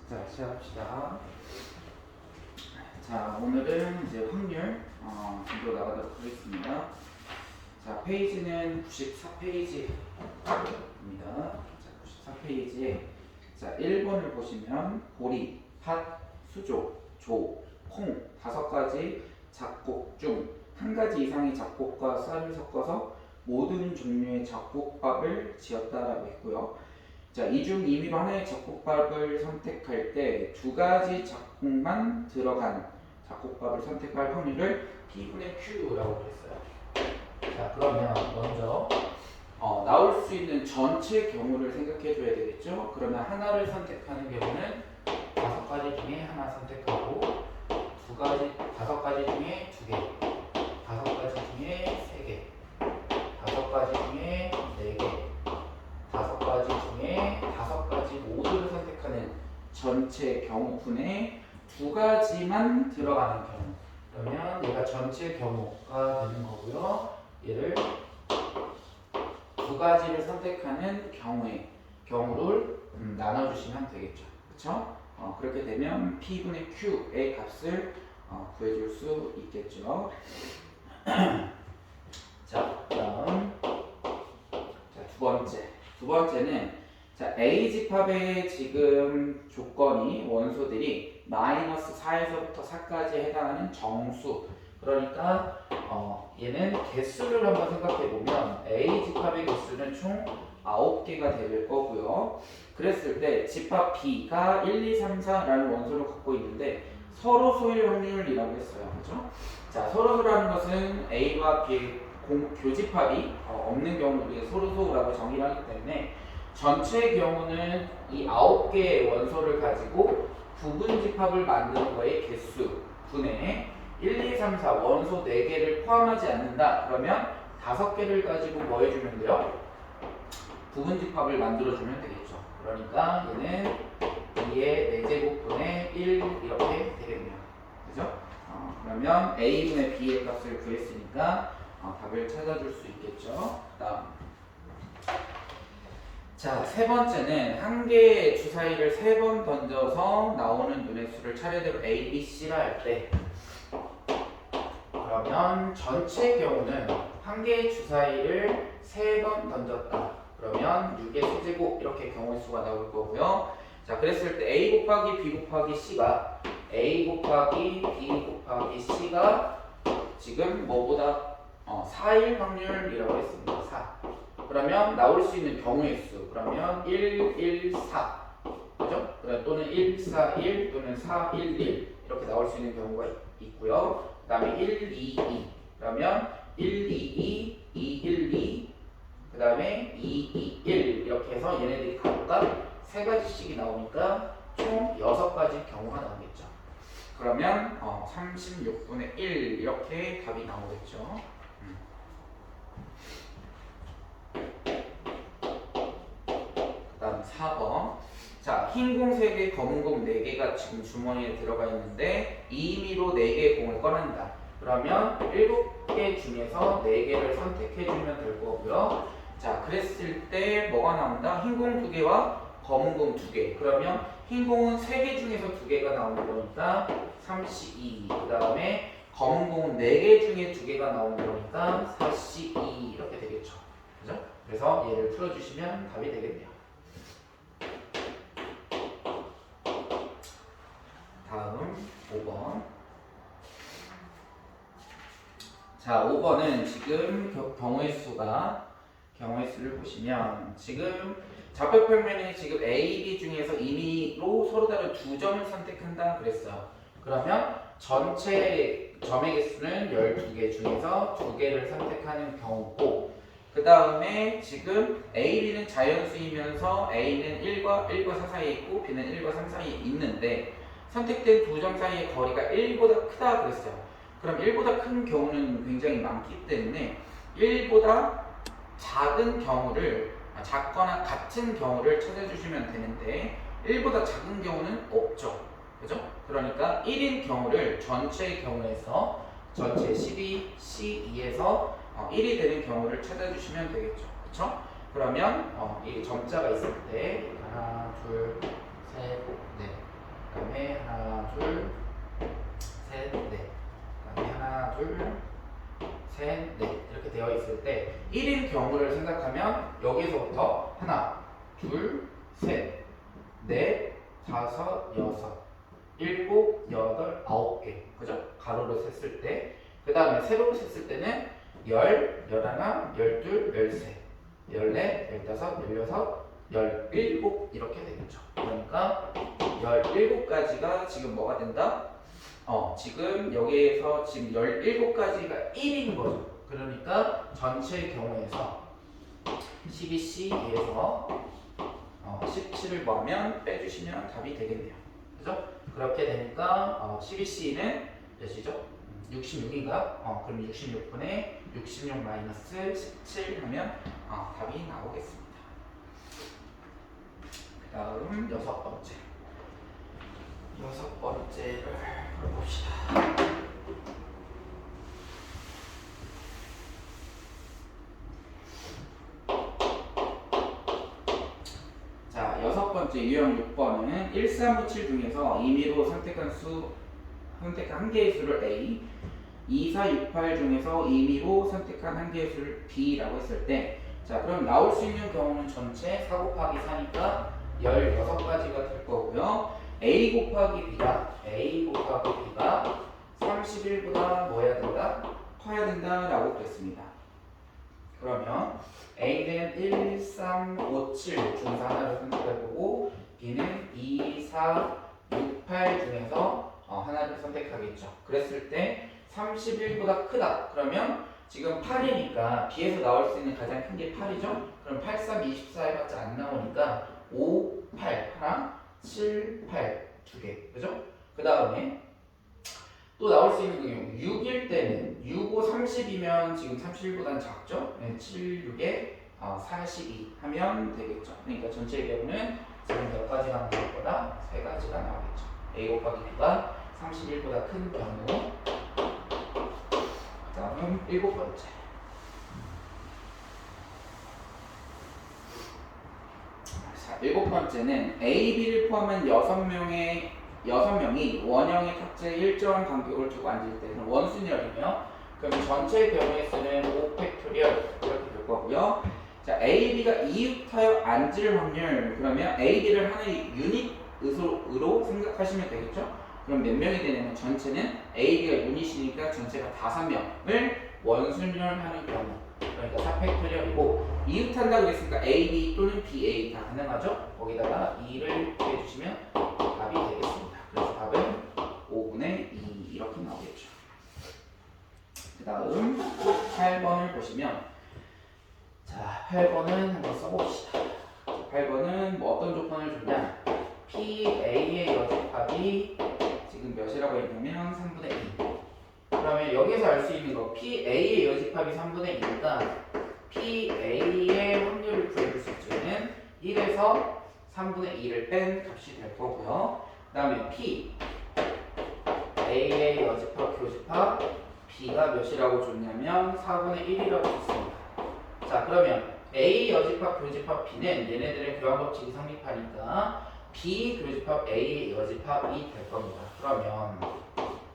자, 시작합시다. 자, 오늘은 이제 확률 공부 나가도록 하겠습니다. 자, 페이지는 94페이지입니다. 자, 94페이지에 자, 1번을 보시면 보리, 팥, 수조, 조, 콩 다섯 가지 잡곡 중 한 가지 이상의 잡곡과 쌀을 섞어서 모든 종류의 잡곡밥을 지었다라고 했고요. 자, 이 중 임의로 하나의 잡곡밥을 선택할 때 두 가지 잡곡만 들어간 잡곡밥을 선택할 확률을 P분의 Q라고 그랬어요. 자, 그러면 먼저 나올 수 있는 전체 경우를 생각해 줘야 되겠죠? 그러면 하나를 선택하는 경우는 다섯 가지 중에 하나 선택하고 다섯 가지 중에 두 개, 다섯 가지 중에 세 개, 다섯 가지 중에 네 개, 다섯 가지 중에 다섯 가지 모두를 선택하는 전체 경우분의 두 가지만 들어가는 경우. 그러면 얘가 전체 경우가 되는 거고요. 얘를 두 가지를 선택하는 경우를 나눠주시면 되겠죠. 그렇죠? 그렇게 되면 P분의 Q의 값을 구해줄 수 있겠죠. 자, 그다음 두 번째는 자, A 집합의 지금 조건이 원소들이 마이너스 4에서부터 4까지 해당하는 정수. 그러니까 얘는 개수를 한번 생각해 보면 A 집합의 개수는 총 9개가 될 거고요. 그랬을 때 집합 B가 1, 2, 3, 4라는 원소를 갖고 있는데 서로 소일 확률이라고 했어요. 그렇죠? 자, 서로 소라는 것은 A와 B의 교집합이 없는 경우를 소로소라고 정의를 하기 때문에 전체 경우는 이 9개의 원소를 가지고 부분 집합을 만드는 거의 개수 분의 1, 2, 3, 4 원소 4개를 포함하지 않는다. 그러면 5개를 가지고 뭐 해주면 돼요? 부분 집합을 만들어주면 되겠죠. 그러니까 얘는 2의 4제곱분의 1 이렇게 되겠네요. 그죠? 그러면 A분의 B의 값을 구했으니까 답을 찾아줄 수 있겠죠. 다음. 자, 세 번째는 한 개의 주사위를 3번 던져서 나오는 눈의 수를 차례대로 A, B, C라 할 때 그러면 전체 경우는 한 개의 주사위를 3번 던졌다. 그러면 6의 세제곱 이렇게 경우의 수가 나올 거고요. 자, 그랬을 때 A 곱하기 B 곱하기 C가 A 곱하기 B 곱하기 C가 지금 뭐보다 4일 확률이라고 했습니다. 4. 그러면 나올 수 있는 경우의 수. 그러면 1, 1, 4. 그죠? 또는 1, 4, 1 또는 4, 1, 1 이렇게 나올 수 있는 경우가 있고요. 그 다음에 1, 2, 2. 그러면 1, 2, 2, 2, 1, 2. 그 다음에 2, 2, 1 이렇게 해서 얘네들이 각각 3가지씩이 나오니까 총 6가지 경우가 나오겠죠. 그러면 36분의 1 이렇게 답이 나오겠죠. 그 다음 4번. 자, 흰 공 3개, 검은 공 4개가 지금 주머니에 들어가 있는데 임의로 4개의 공을 꺼낸다. 그러면 7개 중에서 4개를 선택해주면 될 거고요. 자, 그랬을 때 뭐가 나온다? 흰 공 2개와 검은 공 2개. 그러면 흰 공은 3개 중에서 2개가 나오는 거니까 32. 그 다음에 검은 공은 4개 중에 2개가 나오는 거니까 42 이렇게 되겠죠. 그죠? 그래서 얘를 풀어주시면 답이 되겠네요. 다음 5번. 자, 5번은 지금 경우의 수를 보시면 지금 좌표평면에 지금 A, B 중에서 임의로 서로 다른 2점을 선택한다 그랬어요. 그러면 전체 점의 개수는 12개 중에서 2개를 선택하는 경우고 그 다음에 지금 A, B는 자연수이면서 A는 1과 4 사이에 있고 B는 1과 3 사이에 있는데 선택된 2점 사이의 거리가 1보다 크다 그랬어요. 그럼 1보다 큰 경우는 굉장히 많기 때문에 1보다 작은 경우를 작거나 같은 경우를 찾아주시면 되는데 1보다 작은 경우는 없죠. 그죠? 그러니까 1인 경우를 전체 경우에서 전체 12, C2에서 1이 되는 경우를 찾아주시면 되겠죠. 그쵸? 그러면 이 점자가 있을 때 하나, 둘, 셋, 넷 다음에 하나, 둘, 셋, 넷. 그 다음에 하나, 둘, 셋, 넷. 이렇게 되어 있을 때 1인 경우를 생각하면 여기서부터 하나, 둘, 셋, 넷, 다섯, 여섯, 일곱, 여덟, 아홉 개. 그죠? 가로로 셌을 때. 그 다음에 세로로 셌을 때는 열, 열하나, 열둘, 열셋, 열넷, 열다섯, 열여섯, 열일곱 이렇게 되겠죠. 그러니까 17가지가 지금 뭐가 된다? 지금 여기에서 지금 17가지가 1인 거죠. 그러니까 전체 경우에서 12C에서 17을 뭐하면 빼주시면 답이 되겠네요. 그죠? 그렇게 되니까 12C는 몇이죠? 66인가? 그럼 66분의 66 마이너스 17 하면 답이 나오겠습니다. 그 다음 여섯 번째를 봅시다. 자, 여섯 번째 유형 6번은 1, 3, 9, 7 중에서 임의로 선택한 한 개의 수를 A, 2, 4, 6, 8 중에서 임의로 선택한 한 개의 수를 B라고 했을 때, 자, 그럼 나올 수 있는 경우는 전체 4 곱하기 4니까 16가지가 될 거고요. A 곱하기 B가 31보다 뭐 해야 된다? 커야 된다라고 그랬습니다. 그러면 A는 1, 3, 5, 7 중에서 하나를 선택해보고 B는 2, 4, 6, 8 중에서 하나를 선택하겠죠. 그랬을 때 31보다 크다. 그러면 지금 8이니까 B에서 나올 수 있는 가장 큰 게 8이죠. 그럼 8, 3, 24 해봤자 안 나오니까 5, 8 하나, 7, 8 두 개. 그죠? 그 다음에 또 나올 수 있는 경우 6일 때는 6, 5, 30이면 지금 31보다는 작죠? 7, 6에 42 하면 되겠죠. 그러니까 전체 경우는 지금 몇 가지가 나올 거다? 3가지가 나오겠죠. A 곱하기 B가 31보다 큰 경우. 다음 7번째. 자, 7번째는 A, B를 포함한 6명이 원형의 탑재에 일정한 간격을 두고 앉을 때는 원순열이며, 그럼 전체 경우에 쓰는 5팩토리얼 이렇게 될 거고요. 자, A, B가 이웃하여 앉을 확률, 그러면 A, B를 하나의 유닛으로 생각하시면 되겠죠? 그럼 몇 명이 되냐면 전체는 A, B가 유닛이니까 전체가 5명을 원순열하는 경우, 그러니까 4팩토리얼이고, 이웃한다고 했으니까 A, B 또는 B, A 다 가능하죠? 거기다가 2를 해주시면 답이 되겠습니다. 그래서 답은 5분의 2 이렇게 나오겠죠. 그 다음 8번을 보시면, 자, 8번은 한번 써봅시다. 8번은 뭐 어떤 조건을 주냐? PA의 여집합이 지금 몇이라고 했냐면 3분의 2. 그러면 여기서 알 수 있는 거, PA의 여집합이 3분의 2니까 PA의 확률을 구해줄 수 있는 1에서 3분의 2를 뺀 값이 될 거고요. 그 다음에 P A의 여집합, 교집합 B가 몇이라고 줬냐면 4분의 1이라고 줬습니다. 자, 그러면 A 여집합, 교집합 B는 얘네들의 교환법칙이 성립하니까 B 교집합 A의 여집합이 될 겁니다. 그러면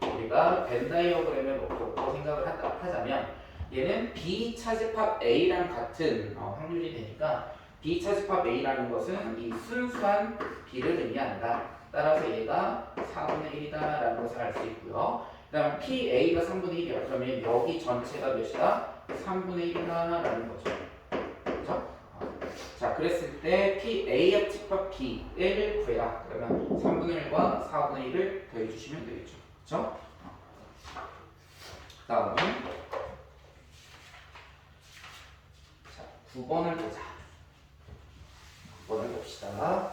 우리가 벤 다이어그램을 놓고 생각을 하자면 얘는 B 차집합 A랑 같은 확률이 되니까 B 차집합 A라는 것은 이 순수한 B를 의미한다. 따라서 얘가 4분의 1이다 라는 것을 알 수 있고요. 그 다음 PA가 3분의 1이야. 그러면 여기 전체가 몇이다? 3분의 1이다 라는 거죠. 그렇죠? 자, 그랬을 때 PA의 집합 B를 구해라. 그러면 3분의 1과 4분의 1을 더해주시면 되겠죠. 그렇죠? 그 다음 9번을 보자. 9번을 봅시다.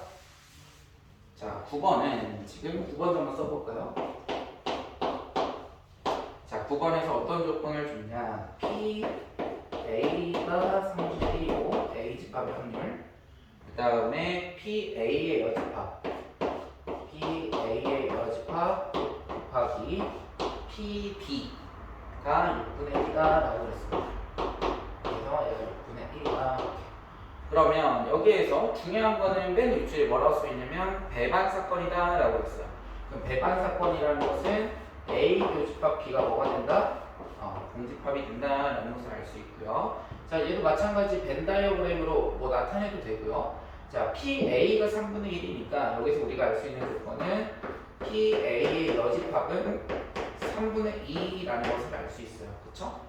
자, 9번은 지금 9번 한번 써볼까요? 자, 9번에서 어떤 조건을 줬냐? P, A가 3분의 1이고 A 집합의 확률. 그 다음에 P, A의 여집합. P, A의 여집합 곱하기 P, B가 6분의 1이다 라고 그랬습니다. 그래서 얘가 6분의 1이다. 그러면 여기에서 중요한 거는 맨 윗줄에 뭐라고 써있냐면 배반 사건이다 라고 했어요. 그럼 배반 사건이라는 것은 A 교집합 B가 뭐가 된다? 공집합이 된다라는 것을 알 수 있고요. 자, 얘도 마찬가지 벤 다이어그램으로 뭐 나타내도 되고요. 자, PA가 3분의 1이니까 여기서 우리가 알 수 있는 조건은 PA의 여집합은 3분의 2라는 것을 알 수 있어요. 그쵸?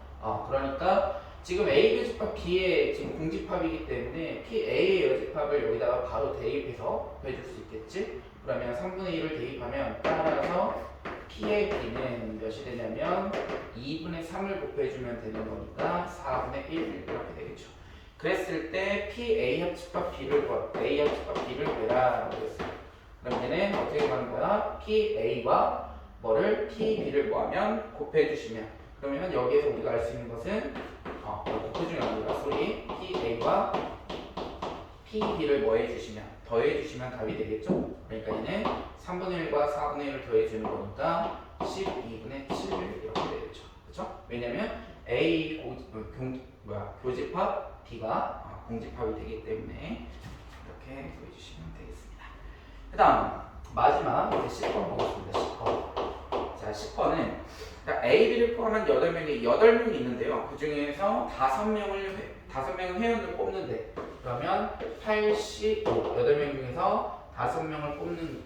그러니까 지금 A 교집합 B의 지금 공집합이기 때문에 PA의 여집합을 여기다가 바로 대입해서 해줄 수 있겠지? 그러면 3분의 1을 대입하면 따라서 P의 B는 몇이 되냐면 2분의 3을 곱해주면 되는 거니까 4분의 1 이렇게 되겠죠. 그랬을 때 PA 합집합 B를 A 합집합 B를 구해라 라고 했어요. 그럼 얘는 어떻게 가는 거야? PA와 뭐를 PB를 뭐하면 곱해주시면 그러면 여기에서 우리가 알 수 있는 것은 곱해주면 아니라 소리 PA와 PB를 뭐 해주시면 더해주시면 답이 되겠죠? 그러니까 얘는 3분의 1과 4분의 1을 더해주는 거니까 12분의 7 이렇게 되겠죠. 그렇죠? 왜냐면 A 교집합 B가 공집합이 되기 때문에 이렇게 더해주시면 되겠습니다. 그 다음 마지막 이제 10번 보겠습니다. 10번. 자, 10번은 A, B를 포함한 8명이 있는데요. 그 중에서 5명을 회원을 뽑는데 그러면 85, 8명 중에서 5명을 뽑는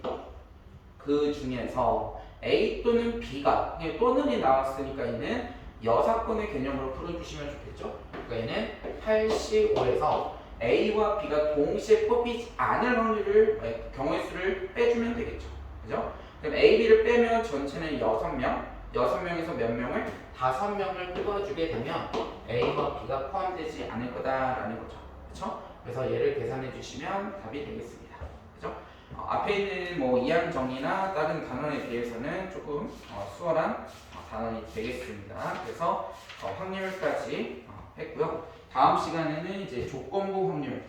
그 중에서 A 또는 B가 또는이 나왔으니까 얘는 여사건의 개념으로 풀어주시면 좋겠죠. 그러니까 얘는 85에서 A와 B가 동시에 뽑히지 않을 확률을 경우의 수를 빼주면 되겠죠. 그죠? 그럼 A, B를 빼면 전체는 6명, 6명에서 몇 명을? 5명을 뽑아주게 되면 A와 B가 포함되지 않을 거다라는 거죠. 그렇죠? 그래서 얘를 계산해 주시면 답이 되겠습니다. 그죠? 앞에 있는 뭐 이항 정의나 다른 단원에 비해서는 조금 수월한 단원이 되겠습니다. 그래서 확률까지 했고요. 다음 시간에는 이제 조건부 확률에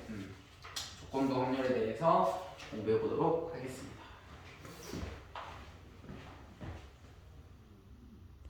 대해서 공부해 보도록 하겠습니다.